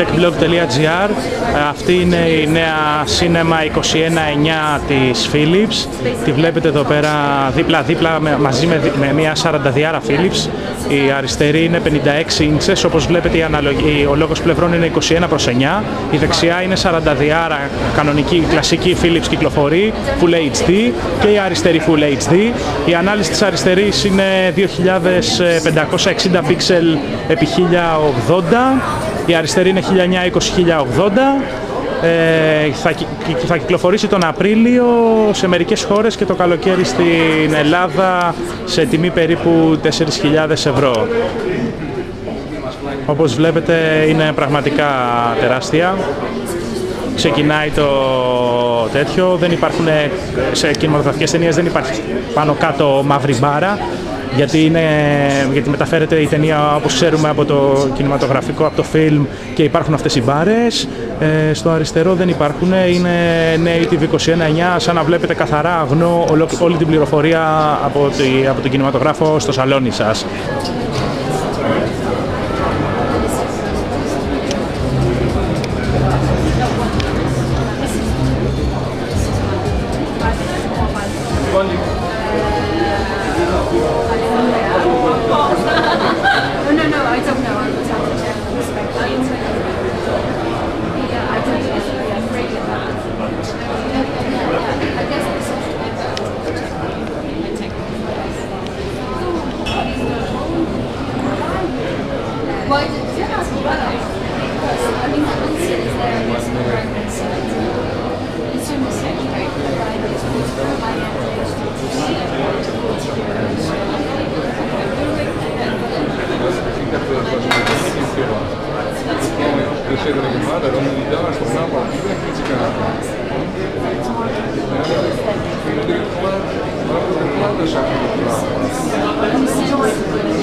techblog.gr. Αυτή είναι η νέα Cinema 21-9 της Philips. Τη βλέπετε εδώ πέρα δίπλα-δίπλα μαζί με μια 40διάρα Philips. Η αριστερή είναι 56 ίντσες, όπως βλέπετε ο λόγος πλευρών είναι 21/9. Η δεξιά είναι 40διάρα κανονική κλασική Philips κυκλοφορεί, Full HD, και η αριστερή Full HD. Η ανάλυση της αριστερής είναι 2560 πίξελ επί 1080. Η αριστερή είναι 1920x1080. Θα κυκλοφορήσει τον Απρίλιο σε μερικές χώρες και το καλοκαίρι στην Ελλάδα σε τιμή περίπου 4.000 ευρώ. Όπως βλέπετε είναι πραγματικά τεράστια. Ξεκινάει το τέτοιο, δεν υπάρχουν σε κινηματογραφικές ταινίες, δεν υπάρχει πάνω κάτω μαύρη μπάρα, γιατί μεταφέρεται η ταινία, όπως ξέρουμε, από το κινηματογραφικό, από το φιλμ, και υπάρχουν αυτές οι μπάρες. Στο αριστερό δεν υπάρχουν, είναι Native 21-9, σαν να βλέπετε καθαρά αγνό όλη την πληροφορία από τον κινηματογράφο στο σαλόνι σας.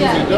Yeah.